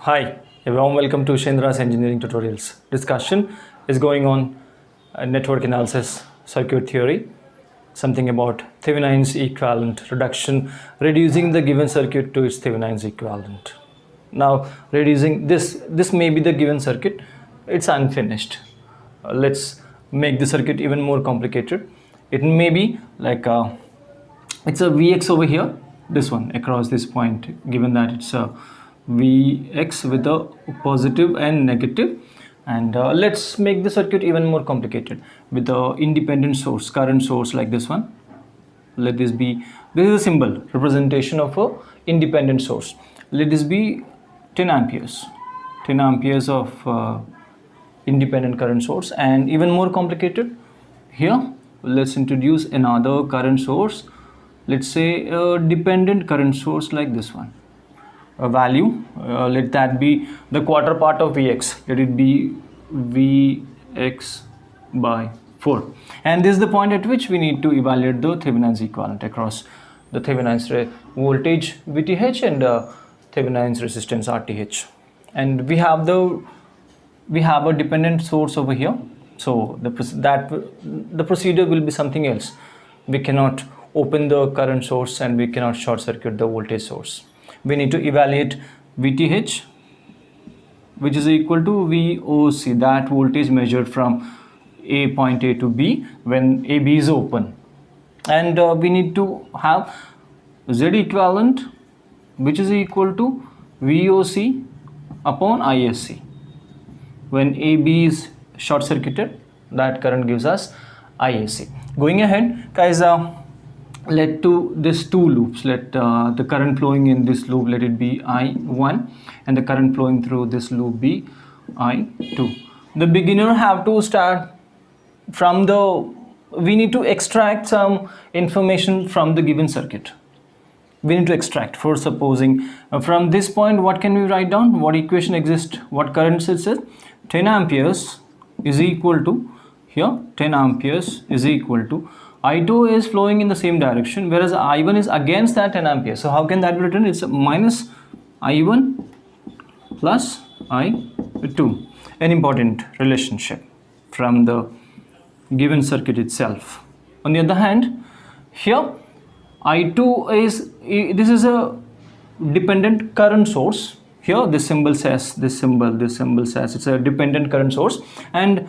Hi, a warm welcome to Ushendra's engineering tutorials. Discussion is going on network analysis, circuit theory, something about Thevenin's equivalent reduction, reducing the given circuit to its Thevenin's equivalent. Now, reducing this may be the given circuit, it's unfinished. Let's make the circuit even more complicated. It may be like it's a Vx over here, this one across this point, given that it's a Vx with a positive and negative, and let's make the circuit even more complicated with the independent source, current source like this one. Let this be, this is a symbol representation of a independent source. Let this be 10 amperes of independent current source. And even more complicated here, let's introduce another current source. Let's say a dependent current source like this one. A value, let that be the quarter part of Vx, let it be Vx by 4, and this is the point at which we need to evaluate the Thevenin's equivalent across the Thevenin's voltage VTh and Thevenin's resistance RTh. And we have a dependent source over here, so the procedure will be something else. We cannot open the current source and we cannot short circuit the voltage source. We need to evaluate VTh, which is equal to VOC, that voltage measured from point A to B when AB is open. And we need to have Z equivalent, which is equal to VOC upon ISC. When AB is short circuited, that current gives us ISC. Going ahead, guys, let to this two loops, let the current flowing in this loop, let it be I1, and the current flowing through this loop be I2. The beginner have to start from we need to extract some information from the given circuit. We need to extract, for supposing from this point, what can we write down? What equation exists? What current it says? 10 amperes is equal to, here 10 amperes is equal to I2 is flowing in the same direction, whereas I1 is against that 10 amperes. So how can that be written? It's minus I1 plus I2. An important relationship from the given circuit itself. On the other hand, here I2 is, this is a dependent current source. Here this symbol says, this symbol says it's a dependent current source, and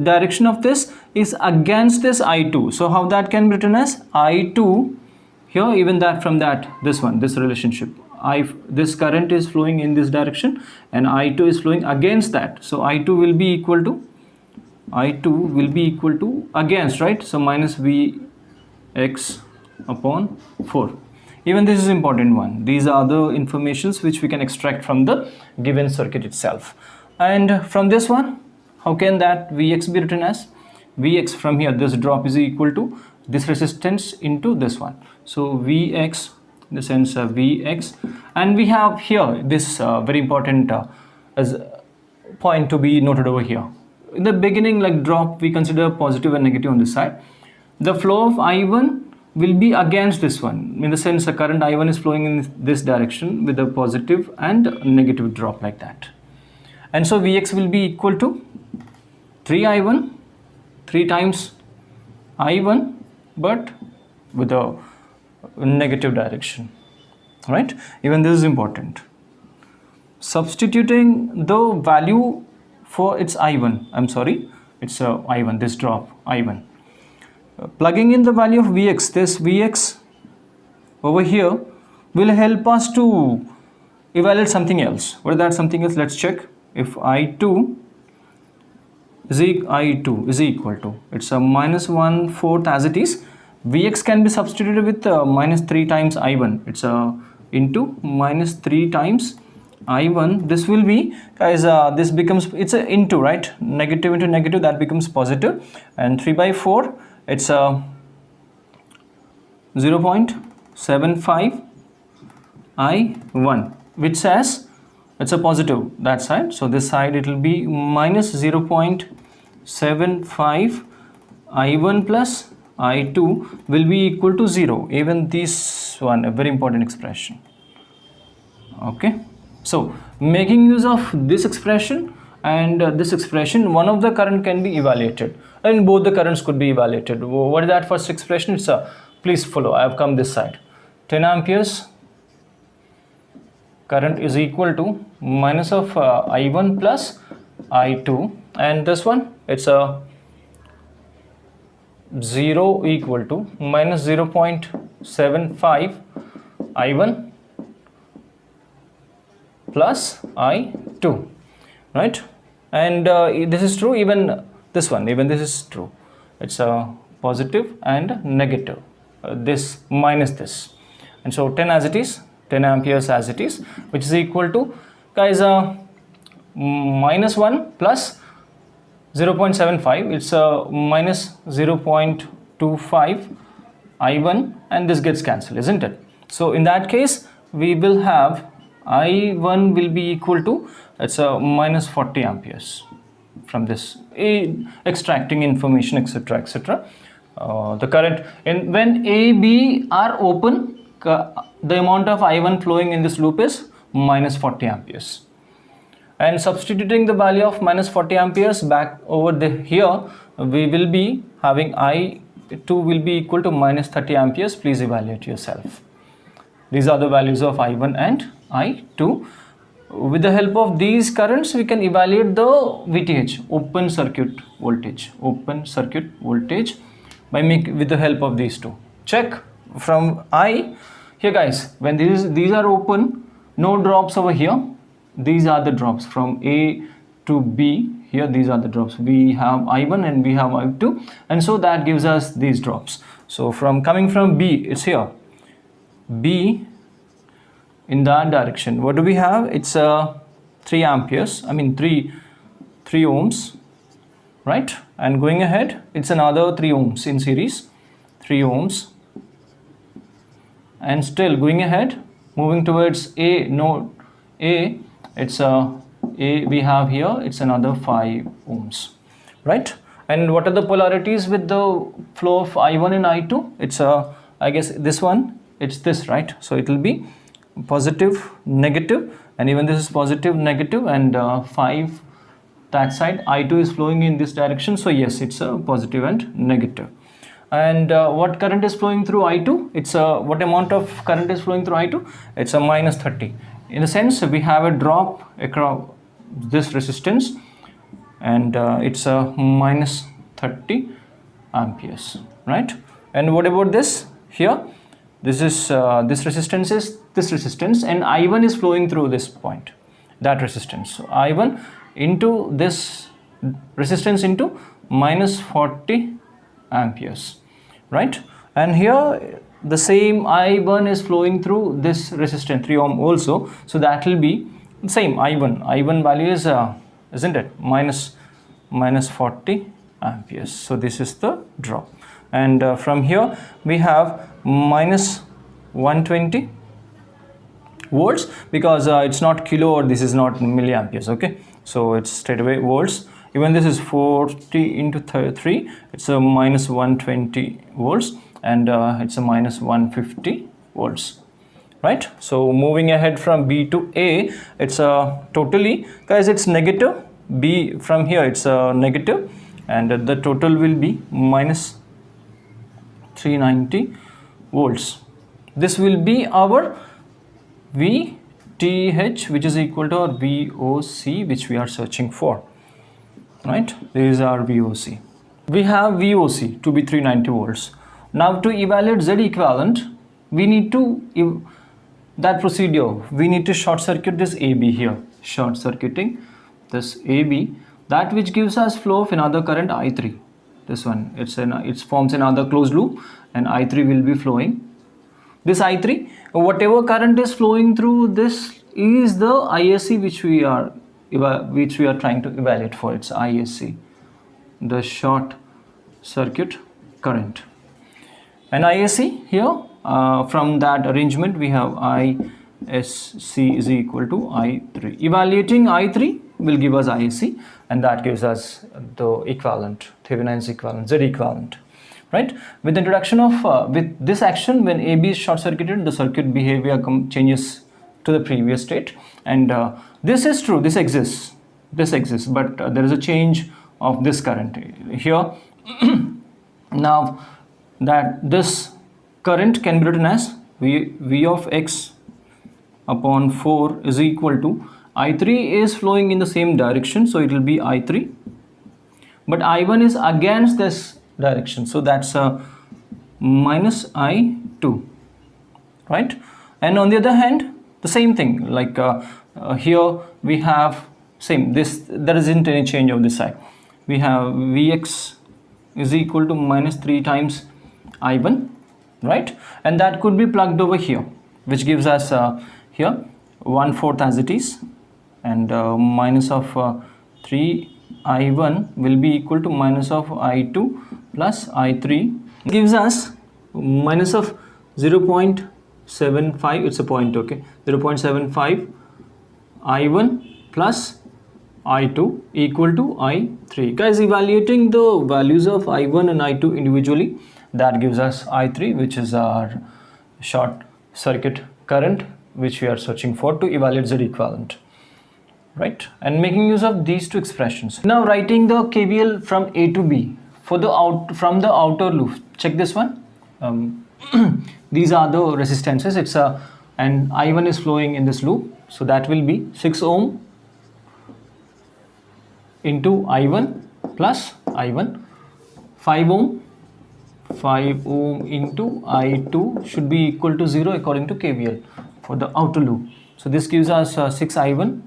direction of this is against this I2. So how that can be written as I2, here even that from that, this relationship, this current is flowing in this direction and I2 is flowing against that. So I2 will be equal to against, right? So minus Vx upon 4. Even this is important one. These are the informations which we can extract from the given circuit itself. And from this one, how can that Vx be written as? Vx from here, this drop is equal to this resistance into this one. So Vx, in the sense of Vx, and we have here this very important as point to be noted over here. In the beginning, like drop, we consider positive and negative on this side. The flow of I1 will be against this one, in the sense the current I1 is flowing in this direction with a positive and negative drop like that. And so Vx will be equal to 3I1, 3 times I1, but with a negative direction, right? Even this is important. Substituting the value for its I1, it's I1, this drop I1. Plugging in the value of Vx, this Vx over here will help us to evaluate something else. What is that something else? Let's check. If I2 is equal to, it's a minus 1/4 as it is. Vx can be substituted with minus 3 times I1. It's into minus 3 times I1. This will be, guys, this becomes, it's a into, right? Negative into negative, that becomes positive. And 3/4, it's a 0.75 I1, which says it's a positive that side. So this side it will be minus 0.75 I1 plus I2 will be equal to 0. Even this one, a very important expression. Okay, So making use of this expression and this expression, one of the current can be evaluated, and both the currents could be evaluated. What is that first expression? It's a, please follow, I have come this side. 10 amperes current is equal to minus of I1 plus I2, and this one, it's a 0 equal to minus 0.75 I1 plus I2, right? And this is true, even this one, even this is true. It's a positive and negative, this minus this, and so 10 as it is, 10 amperes as it is, which is equal to, guys, minus 1 plus 0.75, it's a minus 0.25 I1, and this gets cancelled, isn't it? So in that case, we will have I1 will be equal to, it's a minus 40 amperes from this, extracting information, etc., etc. The current, and when A, B are open, the amount of I1 flowing in this loop is minus 40 amperes. And substituting the value of minus 40 amperes back over here, we will be having I2 will be equal to minus 30 amperes. Please evaluate yourself. These are the values of I1 and I2. With the help of these currents, we can evaluate the VTH, open circuit voltage, with the help of these two. Check from I. Here, guys, when these are open, no drops over here. These are the drops from A to B. Here, these are the drops. We have I1 and we have I2, and so that gives us these drops. So from coming from B, it's here. B in that direction. What do we have? It's 3 amperes. I mean 3 ohms, right? And going ahead, it's another 3 ohms in series. 3 ohms. And still going ahead, moving towards A node A, it's we have here, it's another 5 ohms, right? And what are the polarities with the flow of I1 and I2? It's I guess this one, it's this, right? So it will be positive, negative, and even this is positive, negative, and 5 that side. I2 is flowing in this direction, so yes, it's a positive and negative. And what current is flowing through I2? It's what amount of current is flowing through I2? It's a minus 30. In a sense, we have a drop across this resistance, and it's a minus 30 amperes, right? And what about this here? This is this resistance is this resistance, and I1 is flowing through this point, that resistance. So I1 into this resistance into minus 40 amperes, right? And here the same I1 is flowing through this resistance 3 ohm also, so that will be same I1 value is isn't it, minus 40 amperes. So this is the drop, and from here we have minus 120 volts, because it's not kilo or this is not milliamperes, okay? So it's straight away volts. Even this is 40 into 3, it's a minus 120 volts, and it's a minus 150 volts, right? So moving ahead from B to A, it's totally, guys, it's negative. B from here, it's negative, and the total will be minus 390 volts. This will be our VTH, which is equal to our VOC, which we are searching for, right? This is our VOC. We have VOC to be 390 volts. Now to evaluate Z equivalent, we need to, that procedure, we need to short circuit this AB here, short circuiting this AB, that which gives us flow of another current I3. This one, it forms another closed loop, and I3 will be flowing. This I3, whatever current is flowing through this is the ISC which we are trying to evaluate for. It's ISC, the short circuit current. And ISC here, from that arrangement we have ISC is equal to I3. Evaluating I3 will give us ISC, and that gives us the equivalent, Thevenin's equivalent, Z equivalent, right? With the introduction of with this action, when AB is short circuited, the circuit behavior changes to the previous state. And this is true, this exists, but there is a change of this current here. Now that this current can be written as v of x upon 4 is equal to I3 is flowing in the same direction, so it will be I3, but I1 is against this direction, so that's minus I2, right? And on the other hand, the same thing, like here we have same, this, there isn't any change of this side. We have Vx is equal to minus 3 times I1, right? And that could be plugged over here, which gives us here 1/4 as it is, and minus of 3 I1 will be equal to minus of I2 plus I3, gives us minus of 0.75, it's a point, okay, 0.75 I1 plus I2 equal to I3. Guys, evaluating the values of I1 and I2 individually, that gives us I3, which is our short circuit current which we are searching for to evaluate Z equivalent, right? And making use of these two expressions. Now writing the KVL from A to B for the from the outer loop. Check this one. These are the resistances. It's and I1 is flowing in this loop, so that will be 6 ohm into I1 plus I1, 5 ohm into I2 should be equal to 0 according to KVL for the outer loop. So this gives us 6 I1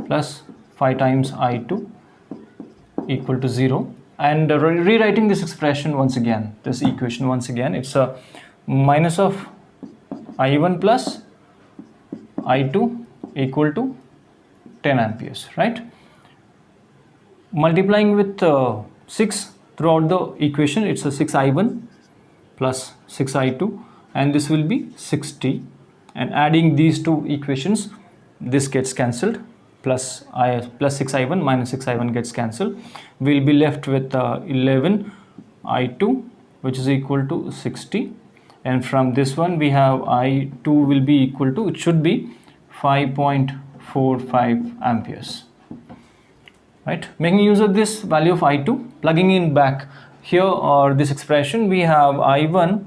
plus 5 times I2 equal to 0. And rewriting this expression once again, this equation once again, it's a minus of I1 plus I2 equal to 10 amperes, right? Multiplying with 6 throughout the equation, it's a 6 I1 plus 6 I2, and this will be 60. And adding these two equations, this gets cancelled, plus 6 I1 minus 6 I1 gets cancelled. We'll be left with 11 I2, which is equal to 60. And from this one we have I2 will be equal to, it should be 5.45 amperes. Right, making use of this value of I2, plugging in back here, or this expression, we have I1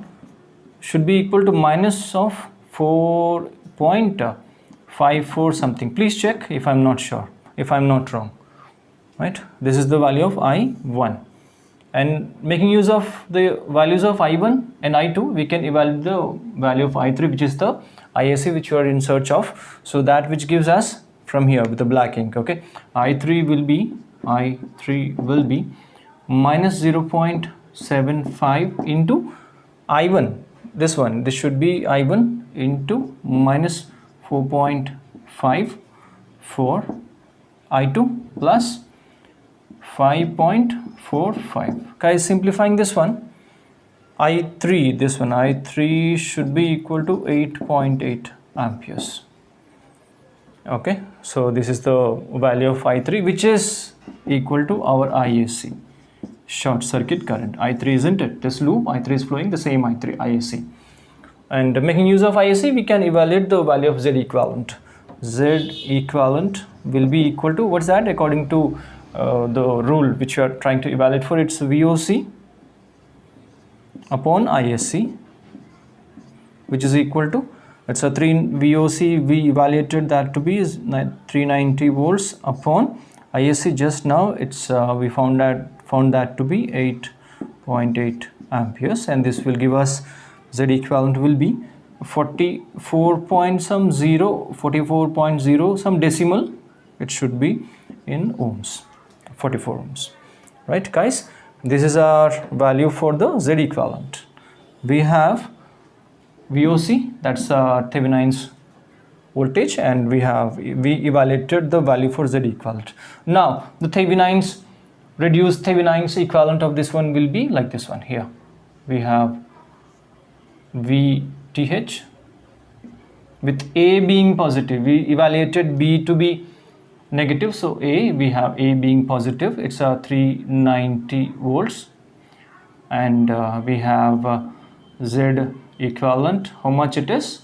should be equal to minus of 4.54 something. Please check if I'm not sure, if I'm not wrong, right? This is the value of I1, and making use of the values of I1 and I2, we can evaluate the value of I3, which is the IAC which you are in search of. So that which gives us from here with the black ink, okay, I3 will be minus 0.75 into I1, this one, this should be I1 into minus 4.54 I2 plus 5.45. Guys, simplifying this one, I3, this one, I3 should be equal to 8.8 amperes. Okay, so this is the value of I3, which is equal to our IAC, short circuit current. I3, isn't it? This loop, I3 is flowing, the same I3, IAC. And making use of IAC, we can evaluate the value of Z equivalent. Z equivalent will be equal to, what's that? According to the rule which you are trying to evaluate for, it's VOC upon ISC, which is equal to, it's a 3 VOC, we evaluated that to be 390 volts upon ISC just now, it's we found that to be 8.8 amperes, and this will give us Z equivalent will be 44.0 some decimal, it should be in ohms, 44 ohms, right guys? This is our value for the Z equivalent. We have VOC, that's Thevenin's voltage, and we evaluated the value for Z equivalent. Now the Thevenin's reduced Thevenin's equivalent of this one will be like this one here. We have VTH with A being positive. We evaluated B to be negative, so we have A being positive, it's 390 volts, and we have Z equivalent, how much it is?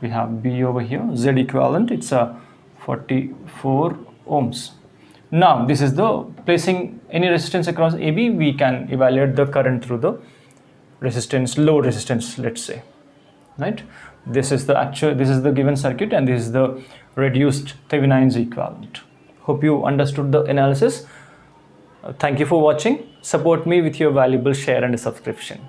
we have B over here, Z equivalent, it's a 44 ohms. Now this is the placing any resistance across AB, we can evaluate the current through the resistance, load resistance, let's say, right? This is the given circuit, and this is the reduced Thevenin's equivalent. Hope you understood the analysis. Thank you for watching. Support me with your valuable share and subscription.